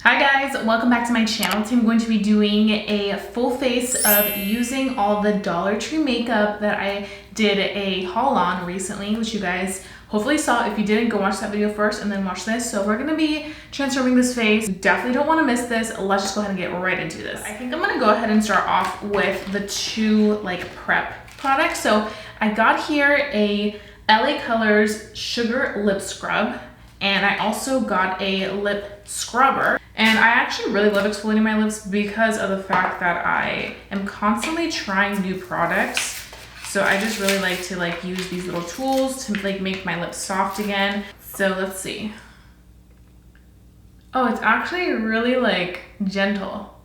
Hi guys, welcome back to my channel. Today I'm going to be doing a full face of using all the Dollar Tree makeup that I did a haul on recently, which you guys hopefully saw. If you didn't, go watch that video first and then watch this. So we're gonna be transforming this face. You definitely don't wanna miss this. Let's just go ahead and get right into this. I think I'm gonna go ahead and start off with the two prep products. So I got here a LA Colors Sugar Lip Scrub, and I also got a lip scrubber. And I actually really love exfoliating my lips because of the fact that I am constantly trying new products. So I just really like to use these little tools to make my lips soft again. So let's see. Oh, it's actually really gentle.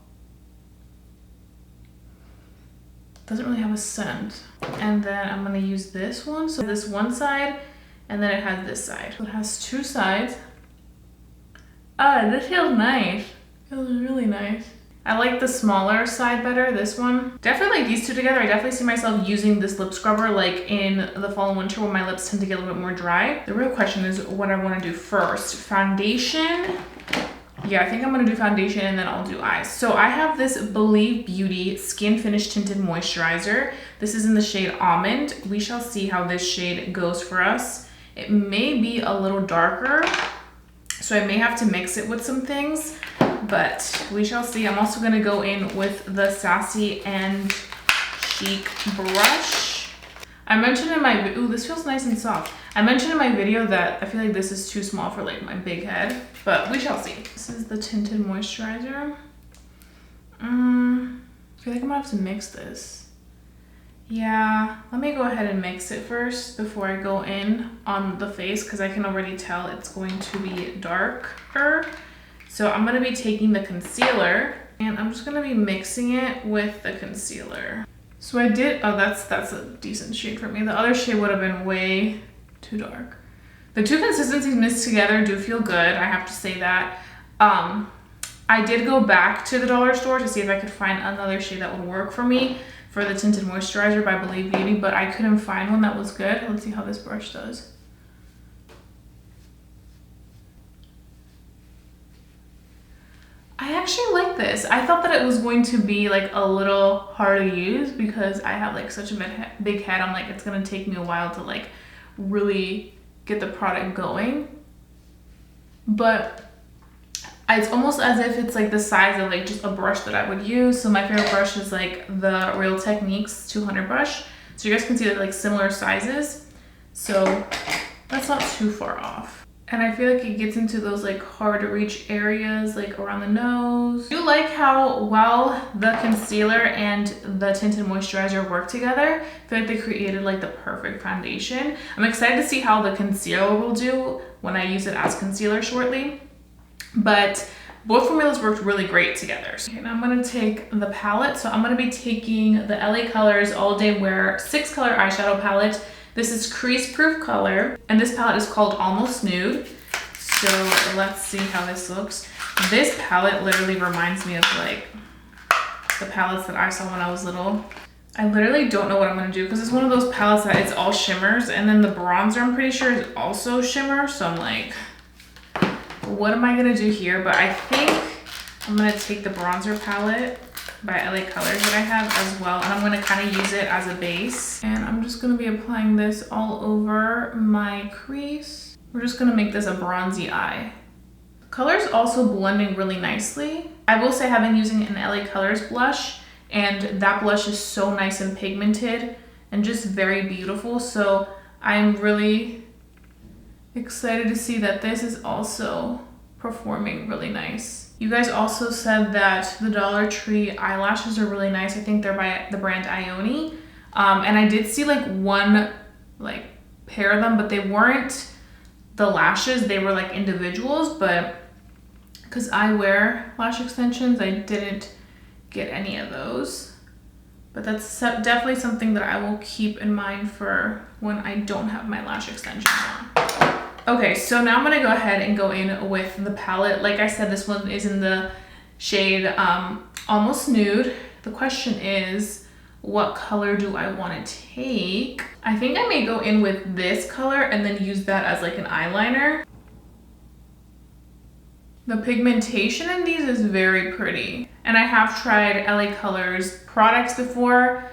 Doesn't really have a scent. And then I'm gonna use this one. So this one side, and then it has this side. So it has two sides. Ah, this feels nice. Feels really nice. I like the smaller side better, this one. Definitely like these two together. I definitely see myself using this lip scrubber in the fall and winter when my lips tend to get a little bit more dry. The real question is what I want to do first. Foundation. Yeah, I think I'm gonna do foundation and then I'll do eyes. So I have this Believe Beauty Skin Finish Tinted Moisturizer. This is in the shade Almond. We shall see how this shade goes for us. It may be a little darker, so I may have to mix it with some things, but we shall see. I'm also gonna go in with the Sassy and CHIC brush. I mentioned in my, ooh, this feels nice and soft. I mentioned in my video that I feel like this is too small for my big head, but we shall see. This is the Tinted Moisturizer. I feel like I'm gonna have to mix this. Yeah, let me go ahead and mix it first before I go in on the face, because I can already tell it's going to be darker. So I'm gonna be taking the concealer and I'm just gonna be mixing it with the concealer. So I did, oh, that's a decent shade for me. The other shade would have been way too dark. The two consistencies mixed together do feel good, I have to say that. I did go back to the dollar store to see if I could find another shade that would work for me for the Tinted Moisturizer by Believe Beauty, but I couldn't find one that was good. Let's see how this brush does. I actually like this. I thought that it was going to be a little hard to use because I have such a big head. I'm it's gonna take me a while to really get the product going. But it's almost as if it's the size of just a brush that I would use. So my favorite brush is the Real Techniques 200 brush. So you guys can see that similar sizes. So that's not too far off. And I feel like it gets into those hard to reach areas around the nose. I do like how well the concealer and the tinted moisturizer work together. I feel like they created the perfect foundation. I'm excited to see how the concealer will do when I use it as concealer shortly. But both formulas worked really great together. Okay, now I'm gonna take the palette. So I'm gonna be taking the LA Colors All Day Wear 6 color eyeshadow palette. This is crease proof color, and this palette is called Almost Nude. So let's see how this looks. This palette literally reminds me of the palettes that I saw when I was little. I literally don't know what I'm gonna do because it's one of those palettes that it's all shimmers, and then the bronzer I'm pretty sure is also shimmer. So I'm what am I gonna do here? But I think I'm gonna take the bronzer palette by LA Colors that I have as well, and I'm gonna kind of use it as a base. And I'm just gonna be applying this all over my crease. We're just gonna make this a bronzy eye. The color's also blending really nicely. I will say I've been using an LA Colors blush, and that blush is so nice and pigmented and just very beautiful. So I'm really excited to see that this is also performing really nice. You guys also said that the Dollar Tree eyelashes are really nice. I think they're by the brand Ioni. And I did see one pair of them, but they weren't the lashes, they were individuals. But because I wear lash extensions, I didn't get any of those. But that's definitely something that I will keep in mind for when I don't have my lash extensions on. Okay, so now I'm gonna go ahead and go in with the palette. Like I said, this one is in the shade Almost Nude. The question is, what color do I want to take? I think I may go in with this color and then use that as an eyeliner. The pigmentation in these is very pretty. And I have tried LA Colors products before.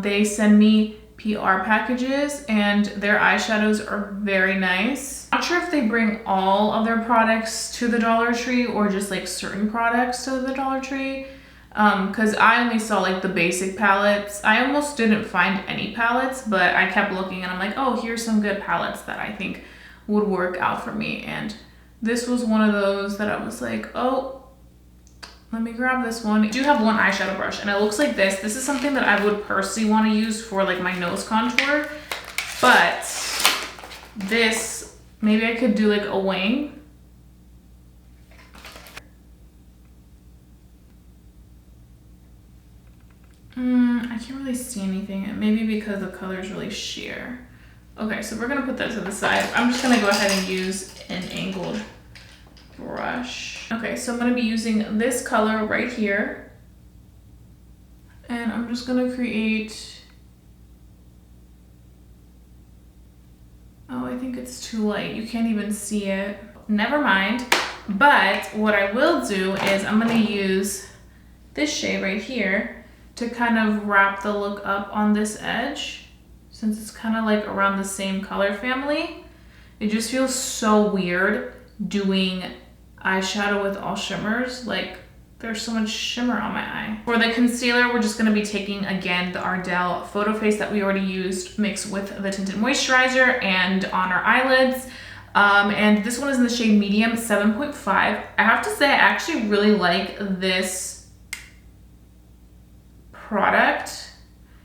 They send me PR packages and their eyeshadows are very nice. Not sure if they bring all of their products to the Dollar Tree or just like certain products to the Dollar Tree. Cause I only saw like the basic palettes. I almost didn't find any palettes, but I kept looking and I'm like, oh, here's some good palettes that I think would work out for me. And this was one of those that I was like, oh, let me grab this one. I do have one eyeshadow brush and it looks like this. This is something that I would personally want to use for like my nose contour, but this, maybe I could do like a wing. I can't really see anything. Maybe because the color is really sheer. Okay, so we're gonna put that to the side. I'm just gonna go ahead and use an angled brush. Okay, so I'm gonna be using this color right here. And I'm just gonna create, oh, I think it's too light. You can't even see it. Never mind. But what I will do is I'm gonna use this shade right here to kind of wrap the look up on this edge, since it's kind of like around the same color family. It just feels so weird doing eyeshadow with all shimmers. Like there's so much shimmer on my eye. For the concealer, we're just gonna be taking again the Ardell Photo Face that we already used, mixed with the Tinted Moisturizer and on our eyelids. And this one is in the shade Medium 7.5. I have to say, I actually really like this product.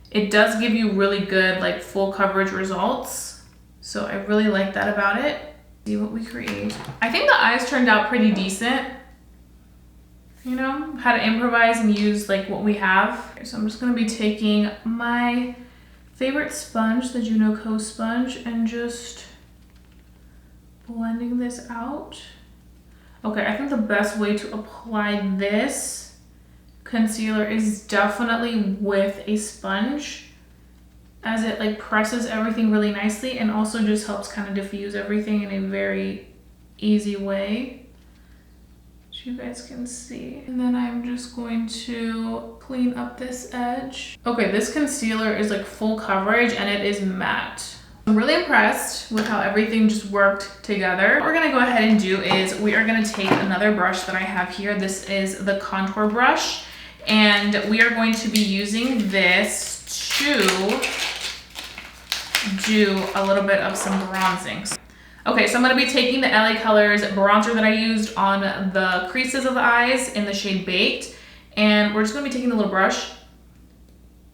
It does give you really good like full coverage results. So I really like that about it. See what we create. I think the eyes turned out pretty decent. You know, how to improvise and use like what we have. So I'm just gonna be taking my favorite sponge, the Juno Co sponge, and just blending this out. Okay, I think the best way to apply this concealer is definitely with a sponge, as it like presses everything really nicely and also just helps kind of diffuse everything in a very easy way, which you guys can see. And then I'm just going to clean up this edge. Okay, this concealer is like full coverage and it is matte. I'm really impressed with how everything just worked together. What we're gonna go ahead and do is we are gonna take another brush that I have here. This is the contour brush. And we are going to be using this to do a little bit of some bronzing. Okay, so I'm gonna be taking the LA Colors bronzer that I used on the creases of the eyes in the shade Baked. And we're just gonna be taking the little brush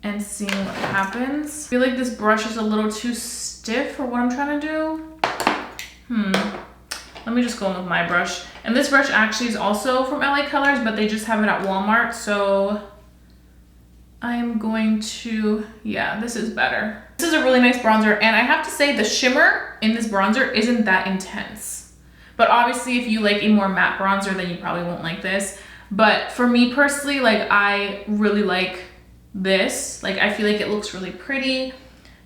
and seeing what happens. I feel like this brush is a little too stiff for what I'm trying to do. Let me just go in with my brush. And this brush actually is also from LA Colors, but they just have it at Walmart. So I'm going to, yeah, this is better. This is a really nice bronzer. And I have to say the shimmer in this bronzer isn't that intense. But obviously if you like a more matte bronzer, then you probably won't like this. But for me personally, like I really like this. Like I feel like it looks really pretty.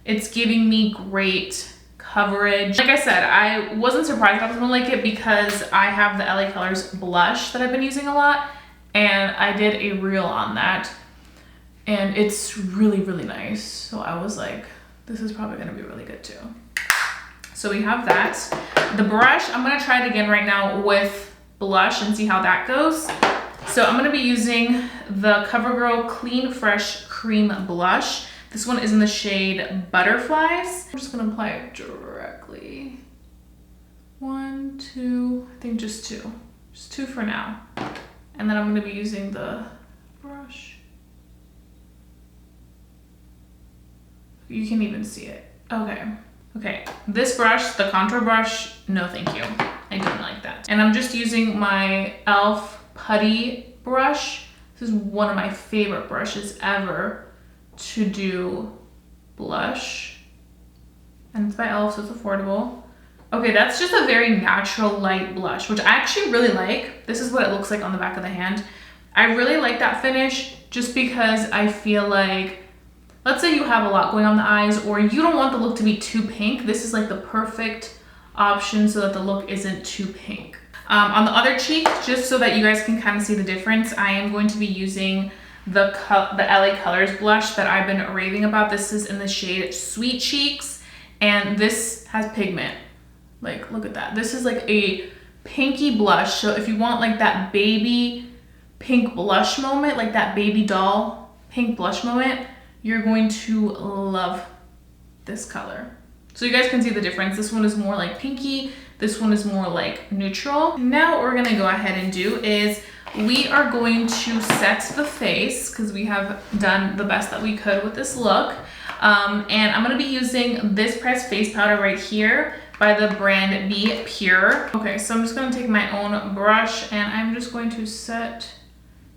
It's giving me great coverage. Like I said, I wasn't surprised I was gonna like it because I have the LA Colors blush that I've been using a lot, and I did a reel on that, and it's really, really nice. So I was like, this is probably gonna be really good too. So we have that. The brush, I'm gonna try it again right now with blush and see how that goes. So I'm gonna be using the CoverGirl Clean Fresh Cream Blush. This one is in the shade Butterflies. I'm just gonna apply it directly. 1, 2, I think just 2. Just 2 for now. And then I'm gonna be using the brush. You can even see it. Okay. Okay, this brush, the contour brush, no thank you. I don't like that. And I'm just using my e.l.f. putty brush. This is one of my favorite brushes ever to do blush, and it's by e.l.f., so it's affordable. Okay, that's just a very natural light blush, which I actually really like. This is what it looks like on the back of the hand. I really like that finish just because I feel like, let's say you have a lot going on the eyes or you don't want the look to be too pink. This is like the perfect option so that the look isn't too pink. On the other cheek, just so that you guys can kind of see the difference, I am going to be using the LA Colors blush that I've been raving about. This is in the shade Sweet Cheeks, and this has pigment. Like, look at that. This is like a pinky blush. So if you want like that baby pink blush moment, like that baby doll pink blush moment, you're going to love this color. So you guys can see the difference. This one is more like pinky. This one is more like neutral. Now what we're gonna go ahead and do is we are going to set the face because we have done the best that we could with this look. And I'm gonna be using this pressed face powder right here by the brand Be Pure. Okay, so I'm just gonna take my own brush and I'm just going to set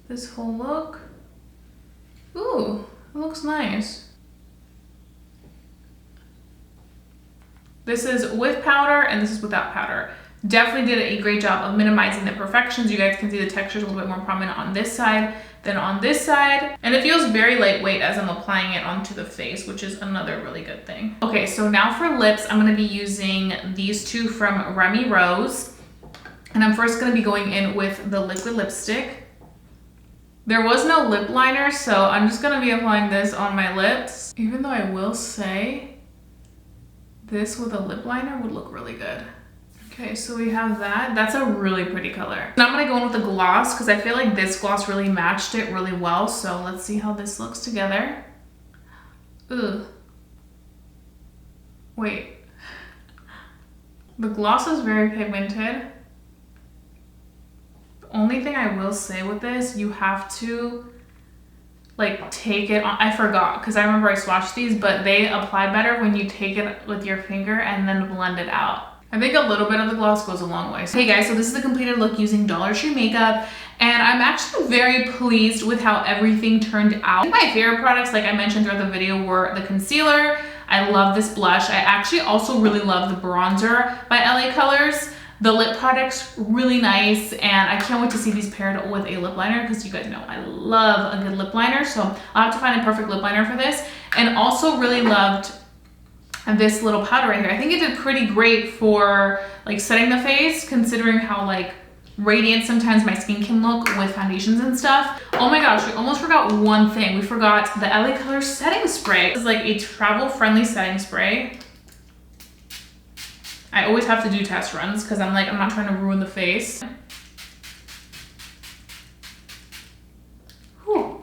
this whole look. Ooh, it looks nice. This is with powder and this is without powder. Definitely did a great job of minimizing the imperfections. You guys can see the texture is a little bit more prominent on this side than on this side. And it feels very lightweight as I'm applying it onto the face, which is another really good thing. Okay, so now for lips, I'm gonna be using these two from Remy Rose. And I'm first gonna be going in with the liquid lipstick. There was no lip liner, so I'm just gonna be applying this on my lips. Even though I will say, this with a lip liner would look really good. Okay, so we have that. That's a really pretty color. Now I'm gonna go in with a gloss because I feel like this gloss really matched it really well. So let's see how this looks together. Ugh. Wait. The gloss is very pigmented. The only thing I will say with this, you have to like take it on. I forgot because I remember I swatched these, but they apply better when you take it with your finger and then blend it out. I think a little bit of the gloss goes a long way. Hey guys, so this is the completed look using Dollar Tree makeup, and I'm actually very pleased with how everything turned out. My favorite products, like I mentioned throughout the video, were the concealer. I love this blush. I actually also really love the bronzer by LA Colors. The lip product's really nice, and I can't wait to see these paired with a lip liner because you guys know I love a good lip liner, so I'll have to find a perfect lip liner for this. And also really loved this little powder right here. I think it did pretty great for like setting the face, considering how like radiant sometimes my skin can look with foundations and stuff. Oh my gosh, we almost forgot one thing. We forgot the LA Colors setting spray. This is like a travel-friendly setting spray. I always have to do test runs because I'm not trying to ruin the face. Whew.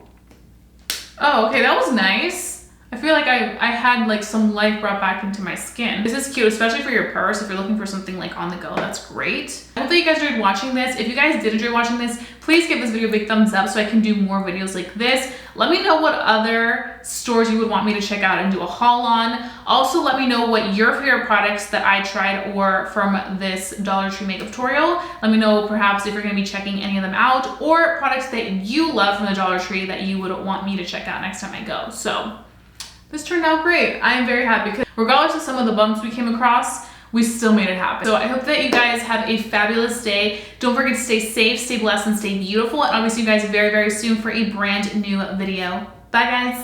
Oh, okay, that was nice. I feel like I had like some life brought back into my skin. This is cute, especially for your purse. If you're looking for something like on the go, that's great. I hope that you guys enjoyed watching this. If you guys did enjoy watching this, please give this video a big thumbs up so I can do more videos like this. Let me know what other stores you would want me to check out and do a haul on. Also, let me know what your favorite products that I tried were from this Dollar Tree makeup tutorial. Let me know perhaps if you're gonna be checking any of them out, or products that you love from the Dollar Tree that you would want me to check out next time I go. So this turned out great. I am very happy because regardless of some of the bumps we came across, we still made it happen. So I hope that you guys have a fabulous day. Don't forget to stay safe, stay blessed, and stay beautiful. And I'll see you guys very, very soon for a brand new video. Bye guys.